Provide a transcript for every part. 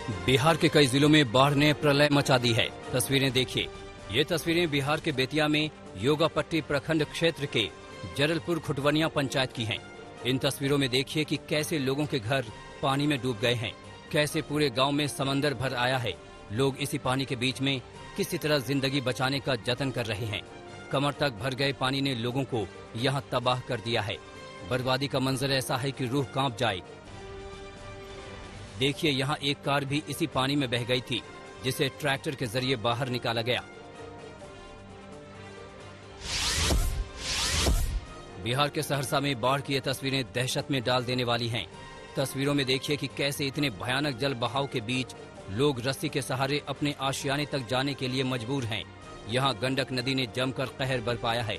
बिहार के कई जिलों में बाढ़ ने प्रलय मचा दी है। तस्वीरें देखिए। ये तस्वीरें बिहार के बेतिया में योगापट्टी प्रखंड क्षेत्र के जरलपुर खुटवनिया पंचायत की हैं। इन तस्वीरों में देखिए कि कैसे लोगों के घर पानी में डूब गए हैं, कैसे पूरे गांव में समंदर भर आया है। लोग इसी पानी के बीच में किसी तरह जिंदगी बचाने का जतन कर रहे हैं। कमर तक भर गए पानी ने लोगों को यहां तबाह कर दिया है। बर्बादी का मंजर ऐसा है कि रूह कांप जाए। देखिए, यहाँ एक कार भी इसी पानी में बह गई थी, जिसे ट्रैक्टर के जरिए बाहर निकाला गया। बिहार के सहरसा में बाढ़ की ये तस्वीरें दहशत में डाल देने वाली हैं। तस्वीरों में देखिए कि कैसे इतने भयानक जल बहाव के बीच लोग रस्सी के सहारे अपने आशियाने तक जाने के लिए मजबूर हैं। यहाँ गंडक नदी ने जमकर कहर बरपाया है।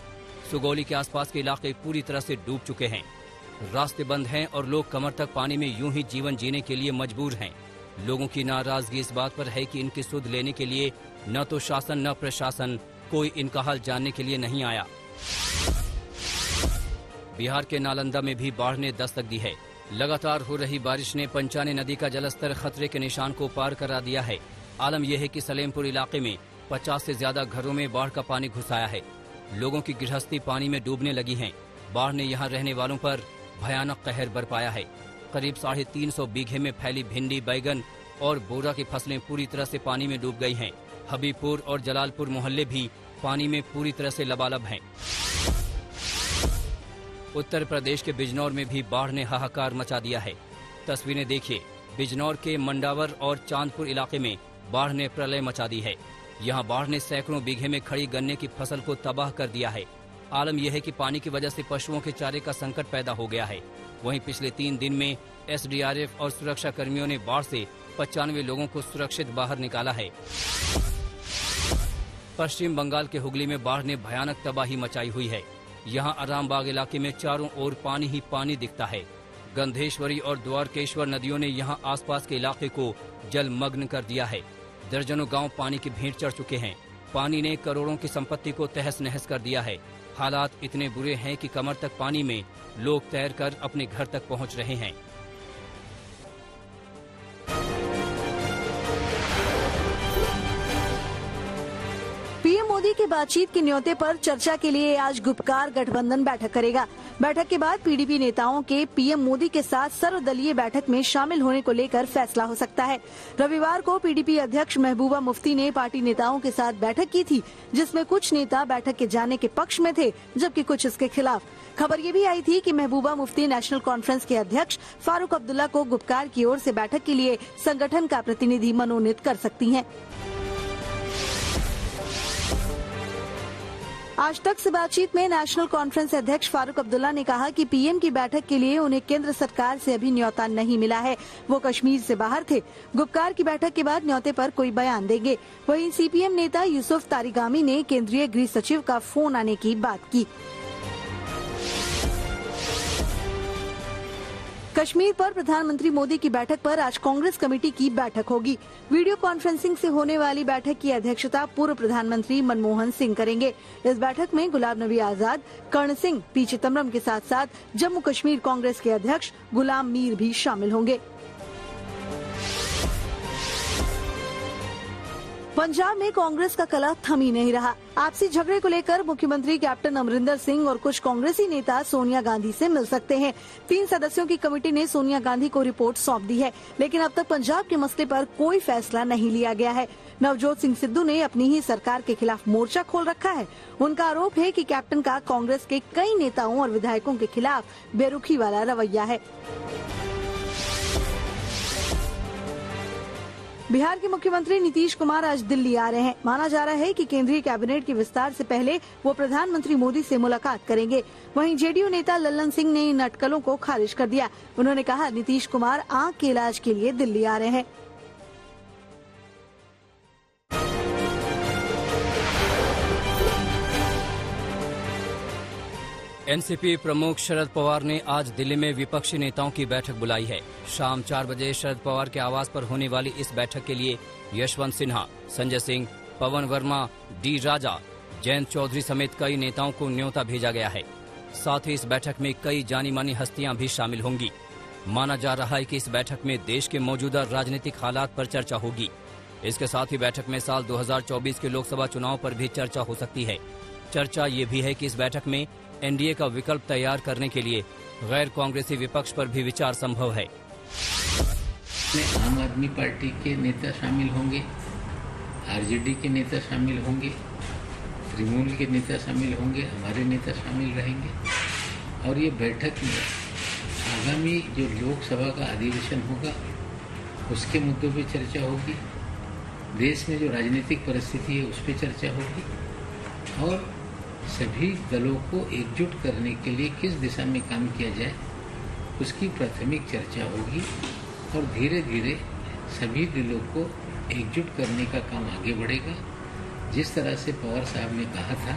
सुगौली के आसपास के इलाके पूरी तरह से डूब चुके हैं। रास्ते बंद हैं और लोग कमर तक पानी में यूं ही जीवन जीने के लिए मजबूर हैं। लोगों की नाराजगी इस बात पर है कि इनकी सुध लेने के लिए न तो शासन न प्रशासन कोई इनका हाल जानने के लिए नहीं आया। बिहार के नालंदा में भी बाढ़ ने दस्तक दी है। लगातार हो रही बारिश ने पंचाने नदी का जलस्तर खतरे के निशान को पार करा दिया है। आलम यह है कि सलेमपुर इलाके में 50 से ज्यादा घरों में बाढ़ का पानी घुस आया है। लोगों की गृहस्थी पानी में डूबने लगी हैं। बाढ़ ने यहाँ रहने वालों पर भयानक कहर बरपाया है। करीब 350 बीघे में फैली भिंडी, बैगन और बोरा की फसलें पूरी तरह से पानी में डूब गई हैं। हबीबपुर और जलालपुर मोहल्ले भी पानी में पूरी तरह से लबालब हैं। उत्तर प्रदेश के बिजनौर में भी बाढ़ ने हाहाकार मचा दिया है। तस्वीरें देखिए। बिजनौर के मंडावर और चांदपुर इलाके में बाढ़ ने प्रलय मचा दी है। यहाँ बाढ़ ने सैकड़ों बीघे में खड़ी गन्ने की फसल को तबाह कर दिया है। आलम यह है कि पानी की वजह से पशुओं के चारे का संकट पैदा हो गया है। वहीं पिछले 3 दिन में एसडीआरएफ और सुरक्षा कर्मियों ने बाढ़ से 95 लोगों को सुरक्षित बाहर निकाला है। पश्चिम बंगाल के हुगली में बाढ़ ने भयानक तबाही मचाई हुई है। यहाँ आरामबाग इलाके में चारों ओर पानी ही पानी दिखता है। गंधेश्वरी और द्वारकेश्वर नदियों ने यहाँ आसपास के इलाके को जलमग्न कर दिया है। दर्जनों गांव पानी की भेंट चढ़ चुके हैं। पानी ने करोड़ों की संपत्ति को तहस नहस कर दिया है। हालात इतने बुरे हैं कि कमर तक पानी में लोग तैरकर अपने घर तक पहुंच रहे हैं। पीएम मोदी की बातचीत के न्योते पर चर्चा के लिए आज गुपकार गठबंधन बैठक करेगा। बैठक के बाद पीडीपी नेताओं के पीएम मोदी के साथ सर्वदलीय बैठक में शामिल होने को लेकर फैसला हो सकता है। रविवार को पीडीपी अध्यक्ष महबूबा मुफ्ती ने पार्टी नेताओं के साथ बैठक की थी, जिसमें कुछ नेता बैठक के जाने के पक्ष में थे, जबकि कुछ इसके खिलाफ। खबर ये भी आई थी कि महबूबा मुफ्ती नेशनल कॉन्फ्रेंस के अध्यक्ष फारूक अब्दुल्ला को गुपकार की ओर से बैठक के लिए संगठन का प्रतिनिधि मनोनीत कर सकती हैं। आज तक से बातचीत में नेशनल कॉन्फ्रेंस अध्यक्ष फारूक अब्दुल्ला ने कहा कि पीएम की बैठक के लिए उन्हें केंद्र सरकार से अभी न्योता नहीं मिला है। वो कश्मीर से बाहर थे। गुपकार की बैठक के बाद न्योते पर कोई बयान देंगे। वहीं सीपीएम नेता यूसुफ तारिगामी ने केंद्रीय गृह सचिव का फोन आने की बात की। कश्मीर पर प्रधानमंत्री मोदी की बैठक पर आज कांग्रेस कमेटी की बैठक होगी। वीडियो कॉन्फ्रेंसिंग से होने वाली बैठक की अध्यक्षता पूर्व प्रधानमंत्री मनमोहन सिंह करेंगे। इस बैठक में गुलाम नबी आजाद, कर्ण सिंह, पी चिदम्बरम के साथ साथ जम्मू कश्मीर कांग्रेस के अध्यक्ष गुलाम मीर भी शामिल होंगे। पंजाब में कांग्रेस का कला थम ही नहीं रहा। आपसी झगड़े को लेकर मुख्यमंत्री कैप्टन अमरिंदर सिंह और कुछ कांग्रेसी नेता सोनिया गांधी से मिल सकते हैं। 3 सदस्यों की कमेटी ने सोनिया गांधी को रिपोर्ट सौंप दी है, लेकिन अब तक पंजाब के मसले पर कोई फैसला नहीं लिया गया है। नवजोत सिंह सिद्धू ने अपनी ही सरकार के खिलाफ मोर्चा खोल रखा है। उनका आरोप है कि कैप्टन का कांग्रेस के कई नेताओं और विधायकों के खिलाफ बेरुखी वाला रवैया है। बिहार के मुख्यमंत्री नीतीश कुमार आज दिल्ली आ रहे हैं। माना जा रहा है कि केंद्रीय कैबिनेट के विस्तार से पहले वो प्रधानमंत्री मोदी से मुलाकात करेंगे। वहीं जेडीयू नेता लल्लन सिंह ने इन अटकलों को खारिज कर दिया। उन्होंने कहा, नीतीश कुमार आंख के इलाज के लिए दिल्ली आ रहे हैं। एनसीपी प्रमुख शरद पवार ने आज दिल्ली में विपक्षी नेताओं की बैठक बुलाई है। शाम 4 बजे शरद पवार के आवास पर होने वाली इस बैठक के लिए यशवंत सिन्हा, संजय सिंह, पवन वर्मा, डी राजा, जयंत चौधरी समेत कई नेताओं को न्योता भेजा गया है। साथ ही इस बैठक में कई जानी मानी हस्तियां भी शामिल होंगी। माना जा रहा है कि इस बैठक में देश के मौजूदा राजनीतिक हालात पर चर्चा होगी। इसके साथ ही बैठक में साल 2024 के लोकसभा चुनाव पर भी चर्चा हो सकती है। चर्चा ये भी है कि इस बैठक में एनडीए का विकल्प तैयार करने के लिए गैर कांग्रेसी विपक्ष पर भी विचार संभव है। आम आदमी पार्टी के नेता शामिल होंगे, आरजेडी के नेता शामिल होंगे, तृणमूल के नेता शामिल होंगे, हमारे नेता शामिल रहेंगे और ये बैठक में आगामी जो लोकसभा का अधिवेशन होगा उसके मुद्दों पे चर्चा होगी, देश में जो राजनीतिक परिस्थिति है उस पर चर्चा होगी और सभी दलों को एकजुट करने के लिए किस दिशा में काम किया जाए उसकी प्राथमिक चर्चा होगी और धीरे धीरे सभी दलों को एकजुट करने का काम आगे बढ़ेगा। जिस तरह से पवार साहब ने कहा था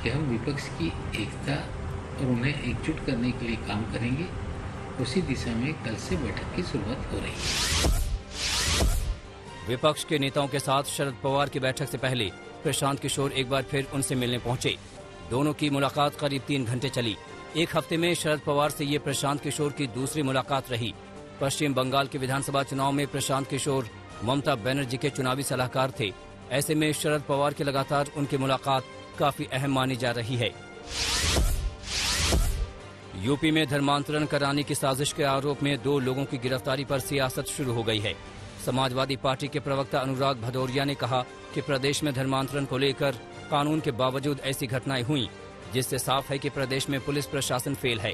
कि हम विपक्ष की एकता और उन्हें एकजुट करने के लिए काम करेंगे, उसी दिशा में कल से बैठक की शुरुआत हो रही है। विपक्ष के नेताओं के साथ शरद पवार की बैठक से पहले प्रशांत किशोर एक बार फिर उनसे मिलने पहुंचे। दोनों की मुलाकात करीब 3 घंटे चली। एक हफ्ते में शरद पवार से ये प्रशांत किशोर की दूसरी मुलाकात रही। पश्चिम बंगाल के विधानसभा चुनाव में प्रशांत किशोर ममता बनर्जी के चुनावी सलाहकार थे। ऐसे में शरद पवार की लगातार उनकी मुलाकात काफी अहम मानी जा रही है। यूपी में धर्मांतरण कराने की साजिश के आरोप में 2 लोगों की गिरफ्तारी पर सियासत शुरू हो गई है। समाजवादी पार्टी के प्रवक्ता अनुराग भदौरिया ने कहा कि प्रदेश में धर्मांतरण को लेकर कानून के बावजूद ऐसी घटनाएं हुई, जिससे साफ है कि प्रदेश में पुलिस प्रशासन फेल है।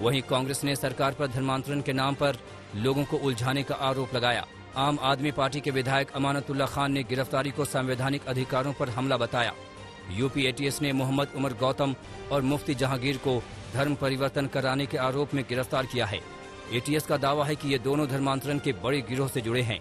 वहीं कांग्रेस ने सरकार पर धर्मांतरण के नाम पर लोगों को उलझाने का आरोप लगाया। आम आदमी पार्टी के विधायक अमानतुल्लाह खान ने गिरफ्तारी को संवैधानिक अधिकारों पर हमला बताया। यूपी एटीएस ने मोहम्मद उमर गौतम और मुफ्ती जहांगीर को धर्म परिवर्तन कराने के आरोप में गिरफ्तार किया है। एटीएस का दावा है कि ये दोनों धर्मांतरण के बड़े गिरोह से जुड़े हैं।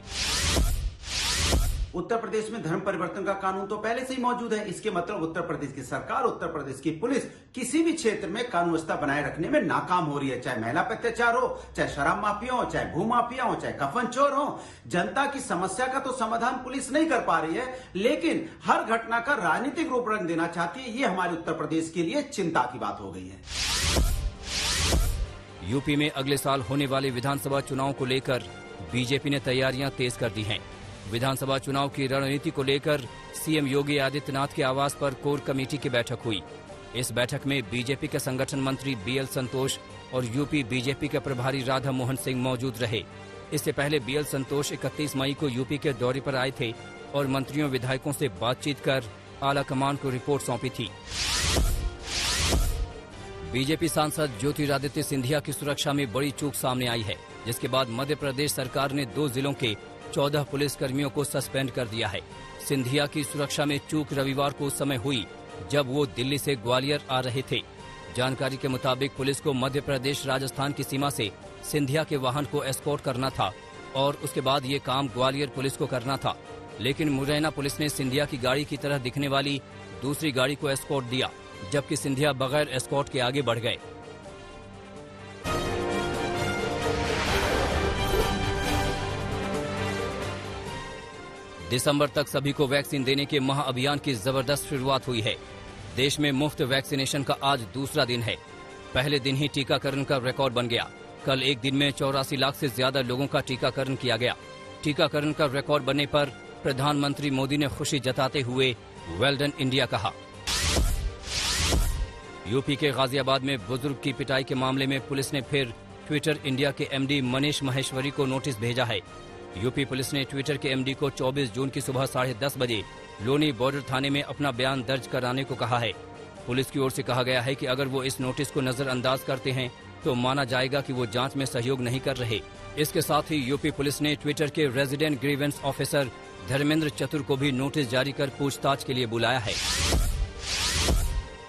उत्तर प्रदेश में धर्म परिवर्तन का कानून तो पहले से ही मौजूद है। इसके मतलब उत्तर प्रदेश की सरकार, उत्तर प्रदेश की पुलिस किसी भी क्षेत्र में कानून व्यवस्था बनाए रखने में नाकाम हो रही है। चाहे महिला पर अत्याचार हो, चाहे शराब माफिया हो, चाहे भू माफिया हो, चाहे कफन चोर हो। जनता की समस्या का तो समाधान पुलिस नहीं कर पा रही है, लेकिन हर घटना का राजनीतिक रूप रंग देना चाहती है। ये हमारे उत्तर प्रदेश के लिए चिंता की बात हो गई है। यूपी में अगले साल होने वाले विधानसभा चुनाव को लेकर बीजेपी ने तैयारियां तेज कर दी हैं। विधानसभा चुनाव की रणनीति को लेकर सीएम योगी आदित्यनाथ के आवास पर कोर कमेटी की बैठक हुई। इस बैठक में बीजेपी के संगठन मंत्री बीएल संतोष और यूपी बीजेपी के प्रभारी राधा मोहन सिंह मौजूद रहे। इससे पहले बीएल संतोष 31 मई को यूपी के दौरे पर आए थे और मंत्रियों विधायकों से बातचीत कर आला कमान को रिपोर्ट सौंपी थी। बीजेपी सांसद ज्योतिरादित्य सिंधिया की सुरक्षा में बड़ी चूक सामने आई है, जिसके बाद मध्य प्रदेश सरकार ने 2 जिलों के 14 पुलिसकर्मियों को सस्पेंड कर दिया है। सिंधिया की सुरक्षा में चूक रविवार को उस समय हुई जब वो दिल्ली से ग्वालियर आ रहे थे। जानकारी के मुताबिक पुलिस को मध्य प्रदेश राजस्थान की सीमा से सिंधिया के वाहन को एस्कॉर्ट करना था और उसके बाद ये काम ग्वालियर पुलिस को करना था, लेकिन मुरैना पुलिस ने सिंधिया की गाड़ी की तरह दिखने वाली दूसरी गाड़ी को एस्कॉर्ट दिया, जबकि सिंधिया बगैर एस्कॉर्ट के आगे बढ़ गए। दिसंबर तक सभी को वैक्सीन देने के महाअभियान की जबरदस्त शुरुआत हुई है। देश में मुफ्त वैक्सीनेशन का आज दूसरा दिन है। पहले दिन ही टीकाकरण का रिकॉर्ड बन गया। कल एक दिन में 84 लाख से ज्यादा लोगों का टीकाकरण किया गया। टीकाकरण का रिकॉर्ड बनने पर प्रधानमंत्री मोदी ने खुशी जताते हुए वेल डन इंडिया कहा। यूपी के गाजियाबाद में बुजुर्ग की पिटाई के मामले में पुलिस ने फिर ट्विटर इंडिया के एमडी मनीष महेश्वरी को नोटिस भेजा है। यूपी पुलिस ने ट्विटर के एमडी को 24 जून की सुबह 10:30 बजे लोनी बॉर्डर थाने में अपना बयान दर्ज कराने को कहा है। पुलिस की ओर से कहा गया है कि अगर वो इस नोटिस को नजरअंदाज करते हैं तो माना जाएगा कि वो जांच में सहयोग नहीं कर रहे। इसके साथ ही यूपी पुलिस ने ट्विटर के रेजिडेंट ग्रीवेंस ऑफिसर धर्मेंद्र चतुर को भी नोटिस जारी कर पूछताछ के लिए बुलाया है।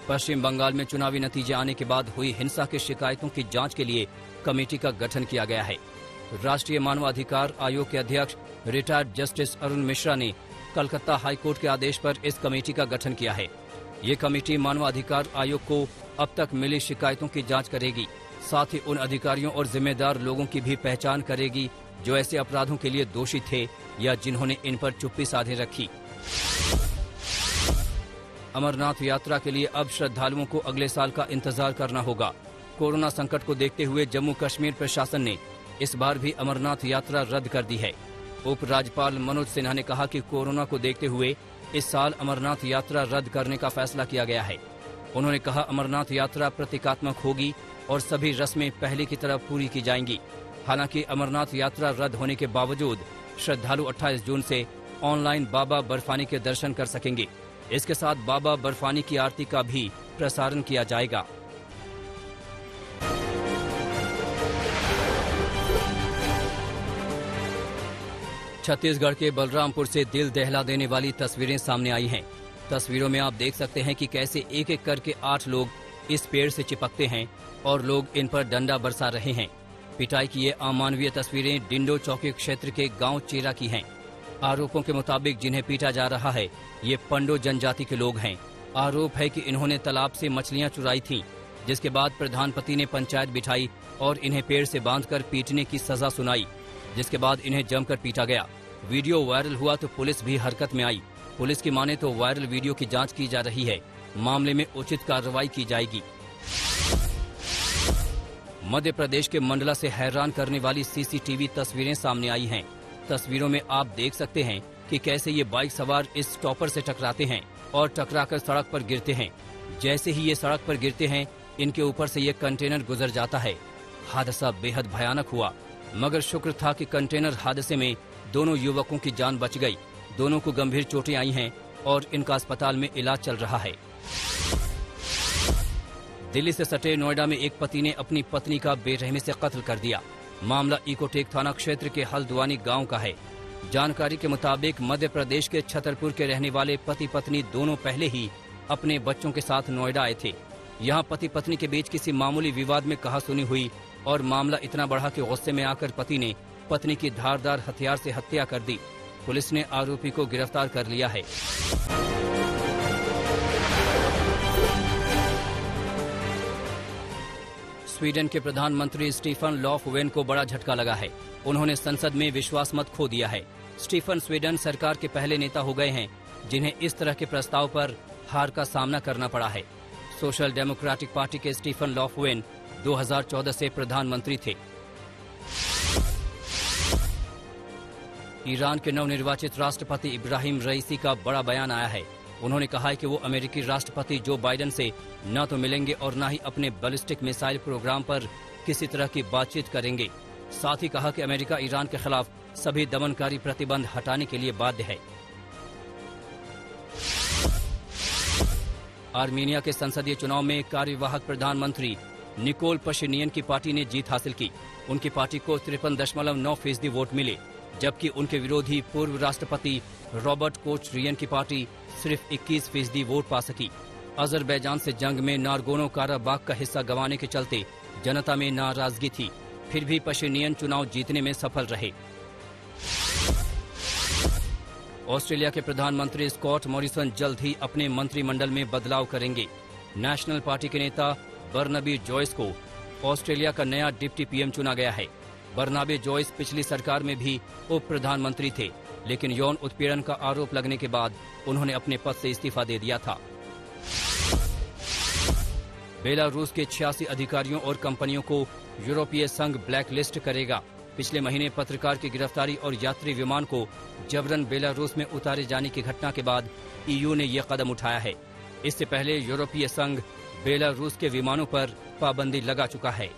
पश्चिम बंगाल में चुनावी नतीजे आने के बाद हुई हिंसा की शिकायतों की जांच के लिए कमेटी का गठन किया गया है। राष्ट्रीय मानवाधिकार आयोग के अध्यक्ष रिटायर्ड जस्टिस अरुण मिश्रा ने कलकत्ता हाईकोर्ट के आदेश पर इस कमेटी का गठन किया है। ये कमेटी मानवाधिकार आयोग को अब तक मिली शिकायतों की जांच करेगी, साथ ही उन अधिकारियों और जिम्मेदार लोगों की भी पहचान करेगी जो ऐसे अपराधों के लिए दोषी थे या जिन्होंने इन पर चुप्पी साधे रखी। अमरनाथ यात्रा के लिए अब श्रद्धालुओं को अगले साल का इंतजार करना होगा। कोरोना संकट को देखते हुए जम्मू कश्मीर प्रशासन ने इस बार भी अमरनाथ यात्रा रद्द कर दी है। उपराज्यपाल मनोज सिन्हा ने कहा कि कोरोना को देखते हुए इस साल अमरनाथ यात्रा रद्द करने का फैसला किया गया है। उन्होंने कहा अमरनाथ यात्रा प्रतीकात्मक होगी और सभी रस्में पहले की तरह पूरी की जाएंगी। हालांकि अमरनाथ यात्रा रद्द होने के बावजूद श्रद्धालु 28 जून से ऑनलाइन बाबा बर्फानी के दर्शन कर सकेंगे। इसके साथ बाबा बर्फानी की आरती का भी प्रसारण किया जाएगा। छत्तीसगढ़ के बलरामपुर से दिल दहला देने वाली तस्वीरें सामने आई हैं। तस्वीरों में आप देख सकते हैं कि कैसे एक एक करके 8 लोग इस पेड़ से चिपकते हैं और लोग इन पर डंडा बरसा रहे हैं। पिटाई की ये अमानवीय तस्वीरें डिंडो चौकी क्षेत्र के गांव चेरा की हैं। आरोपों के मुताबिक जिन्हें पीटा जा रहा है ये पंडो जनजाति के लोग हैं। आरोप है कि इन्होंने तालाब से मछलियां चुराई थीं, जिसके बाद प्रधानपति ने पंचायत बिठाई और इन्हें पेड़ से बांधकर पीटने की सजा सुनाई, जिसके बाद इन्हें जमकर पीटा गया। वीडियो वायरल हुआ तो पुलिस भी हरकत में आई। पुलिस की माने तो वायरल वीडियो की जांच की जा रही है। मामले में उचित कार्रवाई की जाएगी। मध्य प्रदेश के मंडला से हैरान करने वाली सीसीटीवी तस्वीरें सामने आई हैं। तस्वीरों में आप देख सकते हैं कि कैसे ये बाइक सवार इस स्टॉपर से टकराते हैं और टकराकर सड़क पर गिरते हैं। जैसे ही ये सड़क पर गिरते हैं इनके ऊपर से ये कंटेनर गुजर जाता है। हादसा बेहद भयानक हुआ, मगर शुक्र था कि कंटेनर हादसे में दोनों युवकों की जान बच गई। दोनों को गंभीर चोटें आई हैं और इनका अस्पताल में इलाज चल रहा है। दिल्ली से सटे नोएडा में एक पति ने अपनी पत्नी का बेरहमी से कत्ल कर दिया। मामला इकोटेक थाना क्षेत्र के हल्द्वानी गांव का है। जानकारी के मुताबिक मध्य प्रदेश के छतरपुर के रहने वाले पति पत्नी दोनों पहले ही अपने बच्चों के साथ नोएडा आए थे। यहाँ पति पत्नी के बीच किसी मामूली विवाद में कहासुनी हुई और मामला इतना बढ़ा कि गुस्से में आकर पति ने पत्नी की धारदार हथियार से हत्या कर दी। पुलिस ने आरोपी को गिरफ्तार कर लिया है। स्वीडन के प्रधानमंत्री स्टीफन लॉफवेन को बड़ा झटका लगा है। उन्होंने संसद में विश्वास मत खो दिया है। स्टीफन स्वीडन सरकार के पहले नेता हो गए हैं जिन्हें इस तरह के प्रस्ताव पर हार का सामना करना पड़ा है। सोशल डेमोक्रेटिक पार्टी के स्टीफन लॉफवेन 2014 से प्रधानमंत्री थे। ईरान के नवनिर्वाचित राष्ट्रपति इब्राहिम रईसी का बड़ा बयान आया है। उन्होंने कहा है कि वो अमेरिकी राष्ट्रपति जो बाइडेन से न तो मिलेंगे और न ही अपने बैलिस्टिक मिसाइल प्रोग्राम पर किसी तरह की बातचीत करेंगे। साथ ही कहा कि अमेरिका ईरान के खिलाफ सभी दमनकारी प्रतिबंध हटाने के लिए बाध्य है। आर्मीनिया के संसदीय चुनाव में कार्यवाहक प्रधानमंत्री निकोल पशिनियन की पार्टी ने जीत हासिल की। उनकी पार्टी को 53.9% वोट मिले, जबकि उनके विरोधी पूर्व राष्ट्रपति रॉबर्ट कोचरियन की पार्टी सिर्फ 21% वोट पा सकी। अजरबैजान से जंग में नारगोनो काराबाग का हिस्सा गंवाने के चलते जनता में नाराजगी थी, फिर भी पशिनियन चुनाव जीतने में सफल रहे। ऑस्ट्रेलिया के प्रधानमंत्री स्कॉट मॉरिसन जल्द ही अपने मंत्रिमंडल में बदलाव करेंगे। नेशनल पार्टी के नेता बर्नाबी जॉयस को ऑस्ट्रेलिया का नया डिप्टी पीएम चुना गया है। बर्नाबी जॉयस पिछली सरकार में भी उप प्रधानमंत्री थे, लेकिन यौन उत्पीड़न का आरोप लगने के बाद उन्होंने अपने पद से इस्तीफा दे दिया था। बेलारूस के 86 अधिकारियों और कंपनियों को यूरोपीय संघ ब्लैक लिस्ट करेगा। पिछले महीने पत्रकार की गिरफ्तारी और यात्री विमान को जबरन बेलारूस में उतारे जाने की घटना के बाद ईयू ने यह कदम उठाया है। इससे पहले यूरोपीय संघ बेलारूस के विमानों पर पाबंदी लगा चुका है।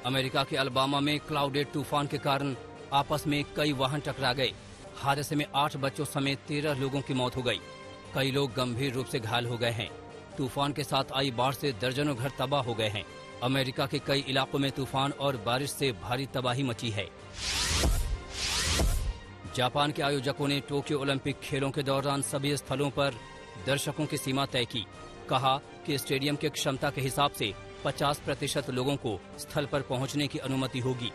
अमेरिका के अलाबामा में क्लाउडेड तूफान के कारण आपस में कई वाहन टकरा गए। हादसे में 8 बच्चों समेत 13 लोगों की मौत हो गई। कई लोग गंभीर रूप से घायल हो गए हैं। तूफान के साथ आई बाढ़ से दर्जनों घर तबाह हो गए हैं। अमेरिका के कई इलाकों में तूफान और बारिश से भारी तबाही मची है। जापान के आयोजकों ने टोक्यो ओलंपिक खेलों के दौरान सभी स्थलों पर दर्शकों की सीमा तय की। कहा कि स्टेडियम की क्षमता के हिसाब से 50% लोगों को स्थल पर पहुंचने की अनुमति होगी।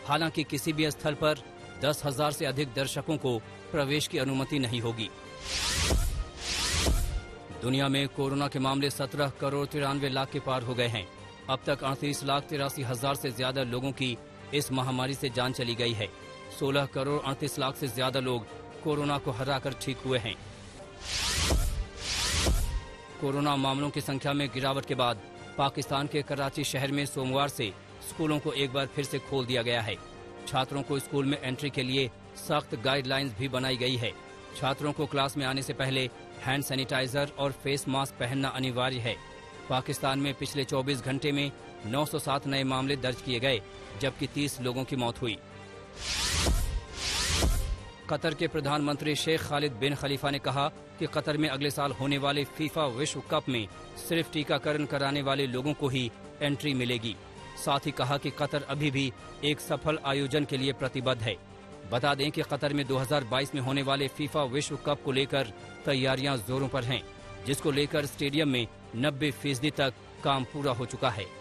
हालांकि किसी भी स्थल पर 10,000 से अधिक दर्शकों को प्रवेश की अनुमति नहीं होगी। दुनिया में कोरोना के मामले 17 करोड़ 93 लाख के पार हो गए हैं। अब तक 38,83,000 से ज्यादा लोगों की इस महामारी से जान चली गई है। 16 करोड़ 38 लाख से ज्यादा लोग कोरोना को हराकर ठीक हुए हैं। कोरोना मामलों की संख्या में गिरावट के बाद पाकिस्तान के कराची शहर में सोमवार से स्कूलों को एक बार फिर से खोल दिया गया है। छात्रों को स्कूल में एंट्री के लिए सख्त गाइडलाइंस भी बनाई गई है। छात्रों को क्लास में आने से पहले हैंड सैनिटाइजर और फेस मास्क पहनना अनिवार्य है। पाकिस्तान में पिछले 24 घंटे में 907 नए मामले दर्ज किए गए, जबकि 30 लोगों की मौत हुई। कतर के प्रधानमंत्री शेख खालिद बिन खलीफा ने कहा कि कतर में अगले साल होने वाले फीफा विश्व कप में सिर्फ टीकाकरण कराने वाले लोगों को ही एंट्री मिलेगी। साथ ही कहा कि कतर अभी भी एक सफल आयोजन के लिए प्रतिबद्ध है। बता दें कि कतर में 2022 में होने वाले फीफा विश्व कप को लेकर तैयारियां जोरों पर हैं, जिसको लेकर स्टेडियम में 90% तक काम पूरा हो चुका है।